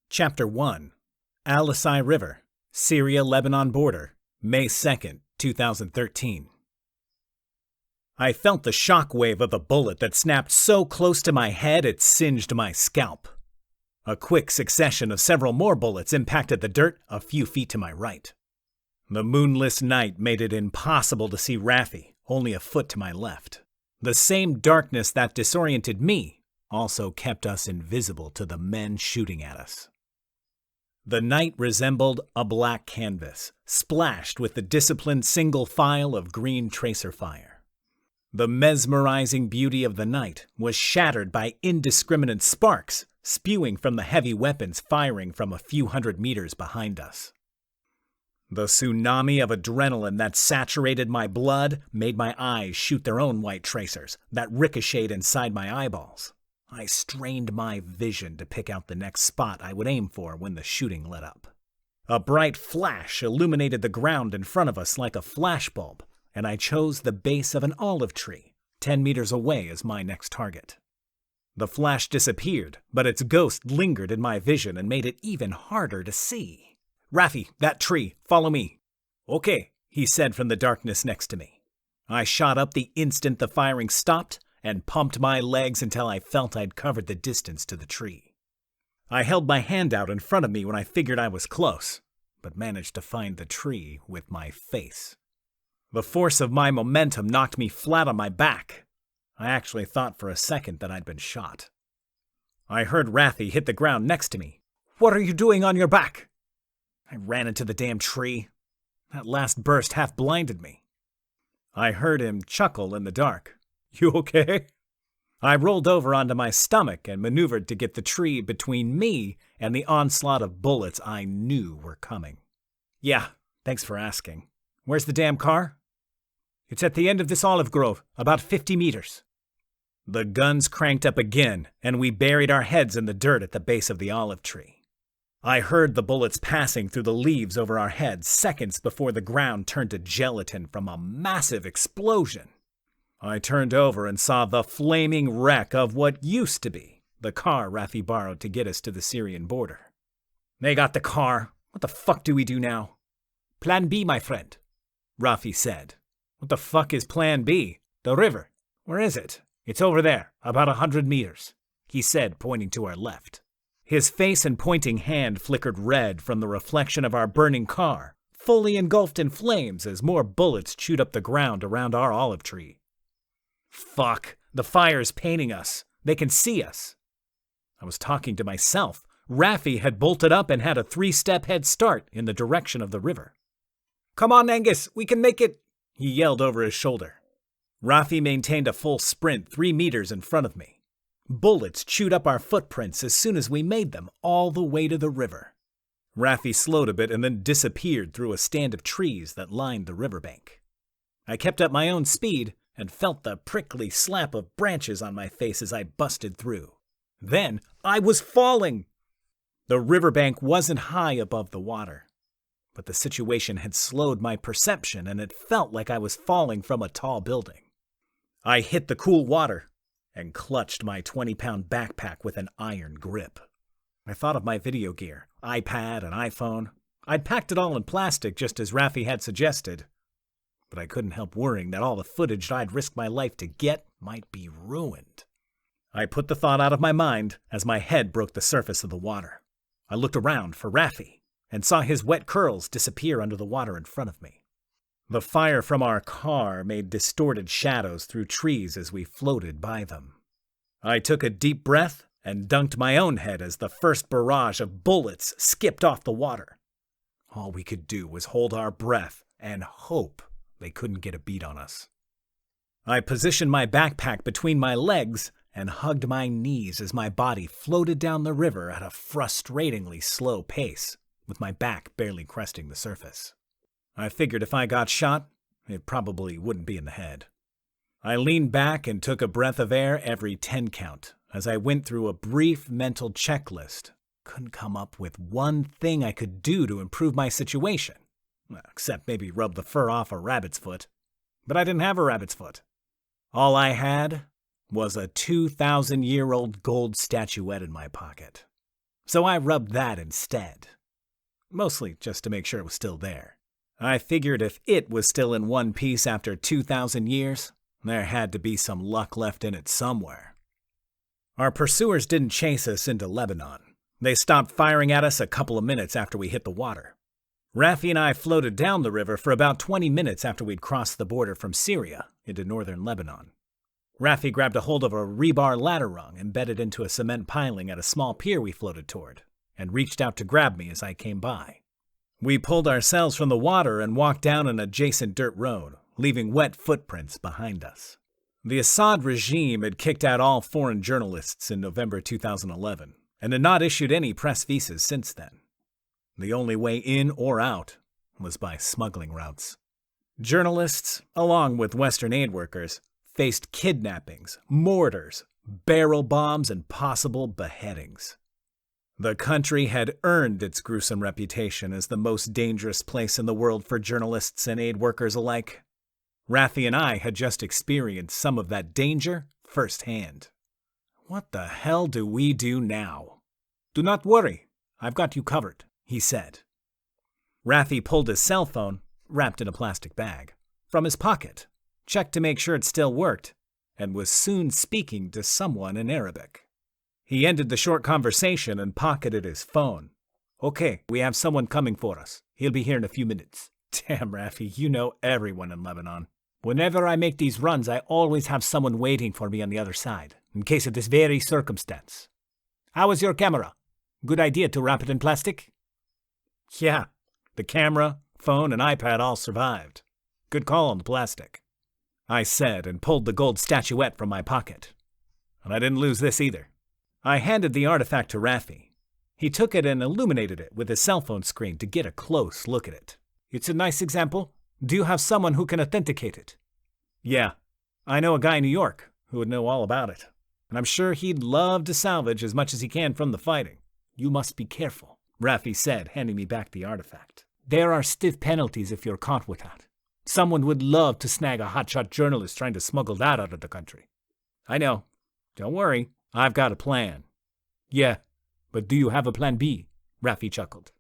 Chapter 1. Al-Asai River, Syria-Lebanon border, May 2nd, 2013. I felt the shock wave of the bullet that snapped so close to my head it singed my scalp. A quick succession of several more bullets impacted the dirt a few feet to my right. The moonless night made it impossible to see Raffi, only a foot to my left. The same darkness that disoriented me also kept us invisible to the men shooting at us. The night resembled a black canvas, splashed with the disciplined single file of green tracer fire. The mesmerizing beauty of the night was shattered by indiscriminate sparks spewing from the heavy weapons firing from a few hundred meters behind us. The tsunami of adrenaline that saturated my blood made my eyes shoot their own white tracers that ricocheted inside my eyeballs. I strained my vision to pick out the next spot I would aim for when the shooting let up. A bright flash illuminated the ground in front of us like a flashbulb, and I chose the base of an olive tree, 10 meters away as my next target. The flash disappeared, but its ghost lingered in my vision and made it even harder to see. "Raffi, that tree, follow me." "Okay," he said from the darkness next to me. I shot up the instant the firing stopped and pumped my legs until I felt I'd covered the distance to the tree. I held my hand out in front of me when I figured I was close, but managed to find the tree with my face. The force of my momentum knocked me flat on my back. I actually thought for a second that I'd been shot. I heard Raffi hit the ground next to me. "What are you doing on your back?" I ran into the damn tree. That last burst half blinded me. I heard him chuckle in the dark. "You okay?" I rolled over onto my stomach and maneuvered to get the tree between me and the onslaught of bullets I knew were coming. "Yeah, thanks for asking. Where's the damn car?" "It's at the end of this olive grove, about 50 meters. The guns cranked up again, and we buried our heads in the dirt at the base of the olive tree. I heard the bullets passing through the leaves over our heads seconds before the ground turned to gelatin from a massive explosion. I turned over and saw the flaming wreck of what used to be the car Raffi borrowed to get us to the Syrian border. "They got the car. What the fuck do we do now?" "Plan B, my friend," Raffi said. "What the fuck is Plan B?" "The river." "Where is it?" "It's over there, about 100 meters, he said, pointing to our left. His face and pointing hand flickered red from the reflection of our burning car, fully engulfed in flames as more bullets chewed up the ground around our olive tree. "Fuck, the fire's painting us. They can see us." I was talking to myself. Raffi had bolted up and had a 3-step head start in the direction of the river. "Come on, Angus, we can make it," he yelled over his shoulder. Raffi maintained a full sprint 3 meters in front of me. Bullets chewed up our footprints as soon as we made them all the way to the river. Raffi slowed a bit and then disappeared through a stand of trees that lined the riverbank. I kept up my own speed and felt the prickly slap of branches on my face as I busted through. Then I was falling! The riverbank wasn't high above the water, but the situation had slowed my perception and it felt like I was falling from a tall building. I hit the cool water and clutched my 20-pound backpack with an iron grip. I thought of my video gear, iPad and iPhone. I'd packed it all in plastic just as Raffi had suggested, but I couldn't help worrying that all the footage I'd risked my life to get might be ruined. I put the thought out of my mind as my head broke the surface of the water. I looked around for Raffi and saw his wet curls disappear under the water in front of me. The fire from our car made distorted shadows through trees as we floated by them. I took a deep breath and dunked my own head as the first barrage of bullets skipped off the water. All we could do was hold our breath and hope they couldn't get a beat on us. I positioned my backpack between my legs and hugged my knees as my body floated down the river at a frustratingly slow pace, with my back barely cresting the surface. I figured if I got shot, it probably wouldn't be in the head. I leaned back and took a breath of air every 10 count as I went through a brief mental checklist. Couldn't come up with one thing I could do to improve my situation, except maybe rub the fur off a rabbit's foot. But I didn't have a rabbit's foot. All I had was a 2,000-year-old gold statuette in my pocket. so I rubbed that instead. Mostly just to make sure it was still there. I figured if it was still in one piece after 2,000 years, there had to be some luck left in it somewhere. Our pursuers didn't chase us into Lebanon. They stopped firing at us a couple of minutes after we hit the water. Raffi and I floated down the river for about 20 minutes after we'd crossed the border from Syria into northern Lebanon. Raffi grabbed a hold of a rebar ladder rung embedded into a cement piling at a small pier we floated toward, and reached out to grab me as I came by. We pulled ourselves from the water and walked down an adjacent dirt road, leaving wet footprints behind us. The Assad regime had kicked out all foreign journalists in November 2011, and had not issued any press visas since then. The only way in or out was by smuggling routes. Journalists, along with Western aid workers, faced kidnappings, mortars, barrel bombs, and possible beheadings. The country had earned its gruesome reputation as the most dangerous place in the world for journalists and aid workers alike. Raffi and I had just experienced some of that danger firsthand. What the hell do we do now? "Do not worry, I've got you covered," he said. Raffi pulled his cell phone, wrapped in a plastic bag, from his pocket, checked to make sure it still worked, and was soon speaking to someone in Arabic. He ended the short conversation and pocketed his phone. "Okay, we have someone coming for us. He'll be here in a few minutes." Damn, Raffi, you know everyone in Lebanon. "Whenever I make these runs, I always have someone waiting for me on the other side, in case of this very circumstance. How is your camera? Good idea to wrap it in plastic?" "Yeah, the camera, phone, and iPad all survived. Good call on the plastic," I said and pulled the gold statuette from my pocket. "And I didn't lose this either." I handed the artifact to Raffi. He took it and illuminated it with his cell phone screen to get a close look at it. "It's a nice example. Do you have someone who can authenticate it?" "Yeah, I know a guy in New York who would know all about it. And I'm sure he'd love to salvage as much as he can from the fighting." "You must be careful," Raffi said, handing me back the artifact. "There are stiff penalties if you're caught with that. Someone would love to snag a hotshot journalist trying to smuggle that out of the country." "I know. Don't worry. I've got a plan." "Yeah, but do you have a plan B?" Raffi chuckled.